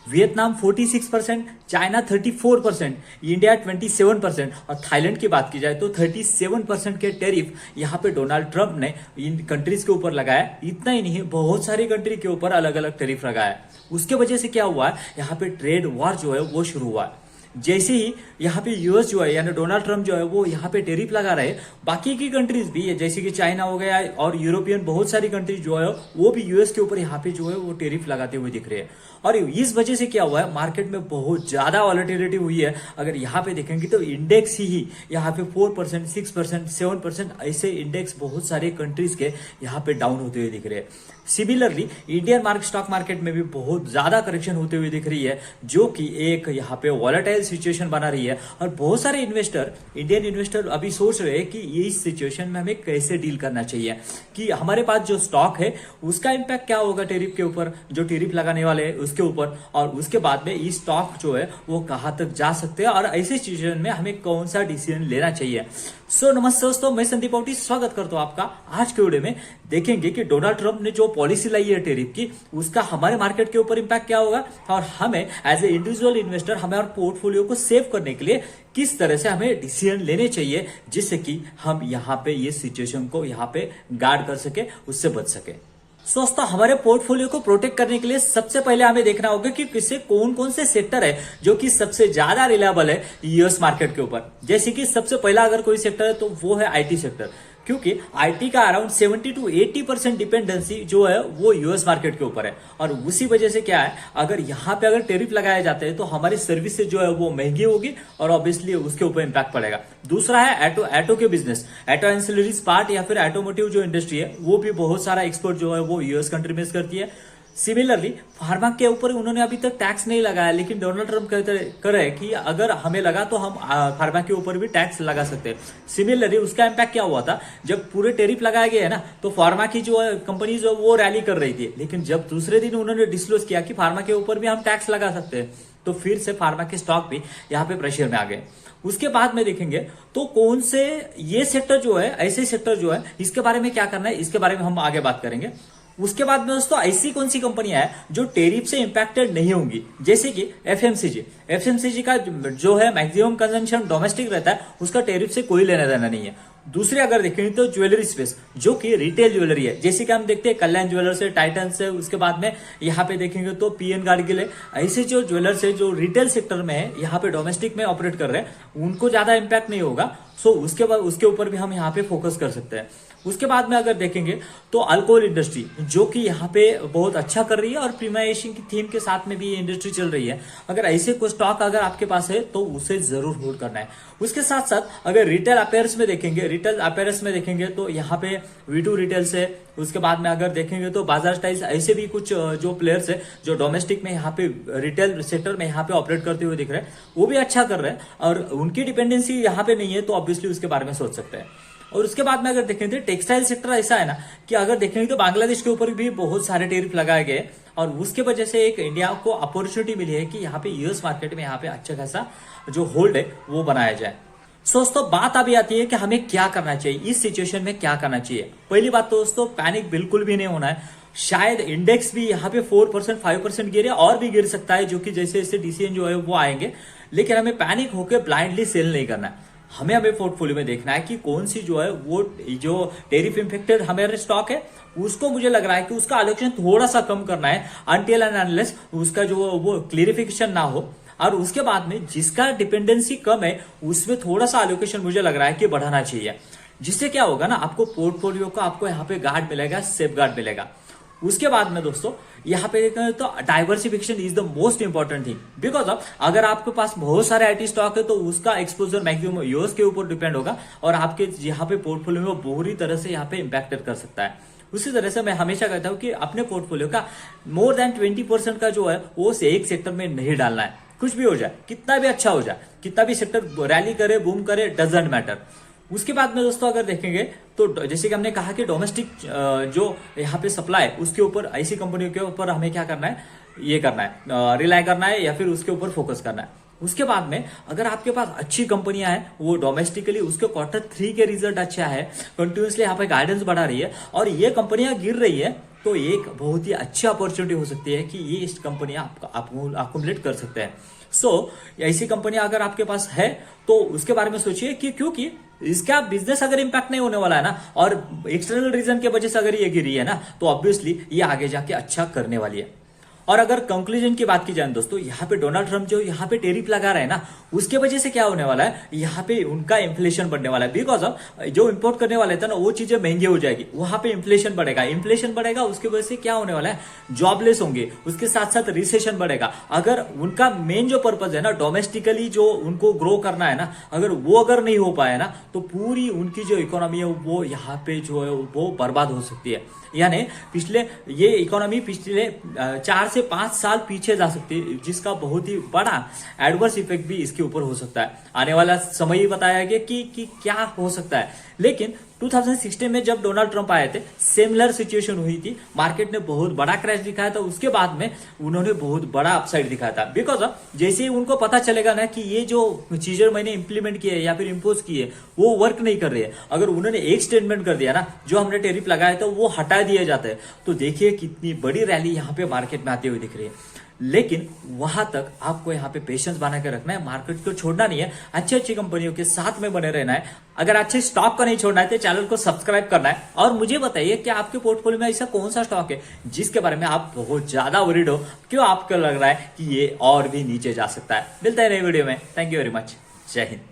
Vietnam 46%, China 34%, India 27% और Thailand की बात की जाए तो 37% के टैरिफ यहाँ पे डोनाल्ड ट्रंप ने इन कंट्रीज के ऊपर लगाया। इतना ही नहीं, बहुत सारी कंट्री के ऊपर अलग अलग टैरिफ लगाया। उसके वजह से क्या हुआ है, यहाँ पे ट्रेड वॉर जो है वो शुरू हुआ है। जैसे ही यहाँ पे यूएस जो है यानी डोनाल्ड ट्रंप जो है वो यहाँ पे टैरिफ लगा रहे, बाकी की कंट्रीज भी है जैसे कि चाइना हो गया और यूरोपियन बहुत सारी कंट्रीज जो है वो भी यूएस के ऊपर यहाँ पे जो है वो टैरिफ लगाते हुए दिख रहे हैं। और इस वजह से क्या हुआ है, मार्केट में बहुत ज्यादा वॉलेटिलिटी हुई है। अगर यहाँ पे देखेंगे तो इंडेक्स ही यहाँ पे 4%, 6%, 7% ऐसे इंडेक्स बहुत सारे कंट्रीज के यहाँ पे डाउन होते हुए दिख रहे हैं। सिमिलरली इंडियन स्टॉक मार्केट में भी बहुत ज्यादा करेक्शन होते हुए दिख रही है, जो कि एक यहाँ पे वॉलेटाइल सिचुएशन बना रही है। और बहुत सारे इन्वेस्टर, इंडियन इन्वेस्टर अभी सोच रहे हैं कि ये इस सिचुएशन में हमें कैसे डील करना चाहिए, कि हमारे पास जो स्टॉक है उसका इंपैक्ट क्या होगा टैरिफ के ऊपर, जो टैरिफ लगाने वाले हैं उसके ऊपर, और उसके बाद में ये स्टॉक जो है वो कहां तक जा सकते हैं और ऐसे सिचुएशन में हमें कौन सा डिसीजन लेना चाहिए। नमस्ते दोस्तों, मैं संदीप पाउटी स्वागत करता हूं आपका। आज के वीडियो में देखेंगे कि डोनाल्ड ट्रंप ने जो पॉलिसी लाई है टैरिफ की, उसका हमारे मार्केट के ऊपर इंपैक्ट क्या होगा और हमें एज ए इंडिविजुअल इन्वेस्टर हमारे पोर्टफोलियो को सेव करने के लिए किस तरह से हमें डिसीजन लेने चाहिए, जिससे कि हम यहाँ पे ये सिचुएशन को यहाँ पे गार्ड कर सके, उससे बच सके। दोस्तों, हमारे पोर्टफोलियो को प्रोटेक्ट करने के लिए सबसे पहले हमें देखना होगा कि किससे कौन कौन से सेक्टर है जो कि सबसे ज्यादा रिलायबल है यूएस मार्केट के ऊपर। जैसे कि सबसे पहला अगर कोई सेक्टर है तो वो है आईटी सेक्टर, क्योंकि आईटी का अराउंड 70 to 80% डिपेंडेंसी जो है वो यूएस मार्केट के ऊपर है। और उसी वजह से क्या है, अगर यहाँ पे अगर टैरिफ लगाए जाते हैं तो हमारी सर्विसेज जो है वो महंगी होगी और ऑब्वियसली उसके ऊपर इंपैक्ट पड़ेगा। दूसरा है ऑटो के बिजनेस, ऑटो एंसिलरीज पार्ट या फिर ऑटोमोटिव जो इंडस्ट्री है वो भी बहुत सारा एक्सपोर्ट जो है वो यूएस कंट्री में करती है। सिमिलरली फार्मा के ऊपर उन्होंने अभी तक टैक्स नहीं लगाया, लेकिन डोनाल्ड ट्रंप कह रहे हैं कि अगर हमें लगा तो हम फार्मा के ऊपर भी टैक्स लगा सकते हैं। सिमिलरली उसका इम्पैक्ट क्या हुआ था, जब पूरे टैरिफ लगाया गया है ना तो फार्मा की जो कंपनी जो वो रैली कर रही थी, लेकिन जब दूसरे दिन उन्होंने डिस्क्लोज किया कि फार्मा के ऊपर भी हम टैक्स लगा सकते हैं, तो फिर से फार्मा के स्टॉक भी यहाँ पे प्रेशर में आ गए। उसके बाद में देखेंगे तो कौन से ये सेक्टर जो है, ऐसे सेक्टर जो है, इसके बारे में क्या करना है, इसके बारे में हम आगे बात करेंगे। उसके बाद में दोस्तों ऐसी कौन सी कंपनियां हैं जो टैरिफ से इंपैक्टेड नहीं होंगी, जैसे कि एफएमसीजी का जो है मैक्सिमम कंजम्पशन डोमेस्टिक रहता है, उसका टैरिफ से कोई लेना देना नहीं है। दूसरे अगर देखेंगे तो ज्वेलरी स्पेस जो कि रिटेल ज्वेलरी है, जैसे कि हम देखते हैं कल्याण ज्वेलर्स है, टाइटन्स है, उसके बाद में यहाँ पे देखेंगे तो पीएन गार्गिल है। ऐसे जो ज्वेलर्स है जो रिटेल सेक्टर में है, यहाँ पे डोमेस्टिक में ऑपरेट कर रहे हैं, उनको ज्यादा इंपैक्ट नहीं होगा। उसके बाद उसके ऊपर भी हम यहाँ पे फोकस कर सकते हैं। उसके बाद में अगर देखेंगे तो अल्कोहल इंडस्ट्री जो कि यहाँ पे बहुत अच्छा कर रही है और प्रीमाइजेशन की थीम के साथ में भी ये इंडस्ट्री चल रही है। अगर ऐसे कोई स्टॉक अगर आपके पास है तो उसे जरूर होल्ड करना है। उसके साथ साथ अगर रिटेल अपीयरेंस में देखेंगे तो यहाँ पे V2 रिटेल्स है। उसके बाद में अगर देखेंगे तो बाजार स्टाइल्स, ऐसे भी कुछ जो प्लेयर्स है जो डोमेस्टिक में यहाँ पे रिटेल सेक्टर में यहाँ पे ऑपरेट करते हुए दिख रहे हैं, वो भी अच्छा कर रहे हैं और उनकी डिपेंडेंसी यहाँ पे नहीं है, तो ऑब्वियसली उसके बारे में सोच सकते हैं। और उसके बाद में अगर देखेंगे तो टेक्सटाइल सेक्टर ऐसा है ना कि अगर देखेंगे तो बांग्लादेश के ऊपर भी बहुत सारे टैरिफ लगाए गए और उसके वजह से एक इंडिया को अपॉर्चुनिटी मिली है कि यहाँ पे यूएस मार्केट में यहाँ पे अच्छा खासा जो होल्ड है वो बनाया जाए। दोस्तों, बात अभी आती है कि हमें क्या करना चाहिए, इस सिचुएशन में क्या करना चाहिए। पहली बात तो दोस्तों, पैनिक बिल्कुल भी नहीं होना है। शायद इंडेक्स भी यहाँ पे 4%, 5% गिरे और भी गिर सकता है, जो कि जैसे जैसे डिसीजन जो है वो आएंगे, लेकिन हमें पैनिक होकर ब्लाइंडली सेल नहीं करना है। हमें पोर्टफोलियो में देखना है कि कौन सी जो है वो जो टैरिफ इन्फेक्टेड हमारे स्टॉक है, उसको मुझे लग रहा है कि उसका एलोकेशन थोड़ा सा कम करना है अनटिल एंड अनलेस उसका जो वो क्लियरिफिकेशन ना हो। और उसके बाद में जिसका डिपेंडेंसी कम है उसमें थोड़ा सा एलोकेशन मुझे लग रहा है कि बढ़ाना चाहिए, जिससे क्या होगा ना, आपको पोर्टफोलियो का आपको यहाँ पे गार्ड मिलेगा, सेफ गार्ड मिलेगा। उसके बाद में दोस्तों यहाँ पे तो diversification is the most important thing, because of अगर आपके पास बहुत सारे आईटी स्टॉक है तो उसका एक्सपोजर मैक्सिमम यूएस के ऊपर डिपेंड होगा और आपके यहाँ पे पोर्टफोलियो में बुरी तरह से यहाँ पे इंपैक्टेड कर सकता है। उसी तरह से मैं हमेशा कहता हूँ कि अपने पोर्टफोलियो का मोर देन 20% का जो है वो एक सेक्टर में नहीं डालना है। कुछ भी हो जाए, कितना भी अच्छा हो जाए, कितना भी सेक्टर रैली करे, बूम करे, डजंट मैटर। उसके बाद में दोस्तों अगर देखेंगे तो जैसे कि हमने कहा कि डोमेस्टिक जो यहाँ पे सप्लाई उसके ऊपर, ऐसी कंपनियों के ऊपर हमें क्या करना है, ये करना है, रिलाई करना है या फिर उसके ऊपर फोकस करना है। उसके बाद में अगर आपके पास अच्छी कंपनियां हैं, वो डोमेस्टिकली उसके Q3 के रिजल्ट अच्छा है, कंटिन्यूसली यहाँ पे गाइडेंस बढ़ा रही है और ये कंपनियां गिर रही है, तो एक बहुत ही अच्छी अपॉर्चुनिटी हो सकती है कि ये कंपनियां आपको अकोमोडेट कर सकते हैं। ऐसी कंपनियां अगर आपके पास है तो उसके बारे में सोचिए कि क्योंकि इसका बिजनेस अगर इंपैक्ट नहीं होने वाला है ना, और एक्सटर्नल रीजन की वजह से अगर ये गिरी है ना, तो ऑब्वियसली ये आगे जाके अच्छा करने वाली है। और अगर कंक्लूजन की बात की जाए दोस्तों, यहाँ पे डोनाल्ड ट्रम्प जो यहाँ पे टेरिफ लगा रहे हैं ना, उसके वजह से क्या होने वाला है, यहाँ पे उनका इन्फ्लेशन बढ़ने वाला है। बिकॉज ऑफ जो इंपोर्ट करने वाले थे ना, वो चीजें महंगी हो जाएगी, वहां पे इन्फ्लेशन बढ़ेगा, उसके वजह से क्या होने वाला है, जॉबलेस होंगे, उसके साथ साथ रिसेशन बढ़ेगा। अगर उनका मेन जो पर्पज है ना, डोमेस्टिकली जो उनको ग्रो करना है ना, अगर नहीं हो पाया ना, तो पूरी उनकी जो इकोनॉमी है वो यहाँ पे जो है वो बर्बाद हो सकती है। यानी ये इकोनॉमी पिछले 4 से 5 साल पीछे जा सकती है, जिसका बहुत ही बड़ा एडवर्स इफेक्ट भी इसके ऊपर हो सकता है। आने वाला समय ही बताया गया कि क्या हो सकता है। लेकिन 2016 में जब डोनाल्ड ट्रंप आए थे, सिमिलर सिचुएशन हुई थी, मार्केट ने बहुत बड़ा क्रैश दिखाया था, उसके बाद में उन्होंने बहुत बड़ा अपसाइड दिखाया था। बिकॉज ऑफ जैसे ही उनको पता चलेगा ना कि ये जो चीजें मैंने इंप्लीमेंट की है या फिर इंपोज की है वो वर्क नहीं कर रही है, अगर उन्होंने एक स्टेटमेंट कर दिया ना, जो हमने टेरिफ लगाया था वो हटा दिए जाते हैं, तो देखिए कितनी बड़ी रैली यहाँ पे मार्केट में आती हुई दिख रही है। लेकिन वहां तक आपको यहाँ पे पेशेंस बना के रखना है, मार्केट को छोड़ना नहीं है, अच्छी अच्छी कंपनियों के साथ में बने रहना है। अगर अच्छे स्टॉक को नहीं छोड़ना है तो चैनल को सब्सक्राइब करना है। और मुझे बताइए कि आपके पोर्टफोलियो में ऐसा कौन सा स्टॉक है जिसके बारे में आप बहुत ज्यादा वरीड हो, क्यों आपको लग रहा है कि ये और भी नीचे जा सकता है। मिलता है नई वीडियो में। Thank you very much. जय हिंद।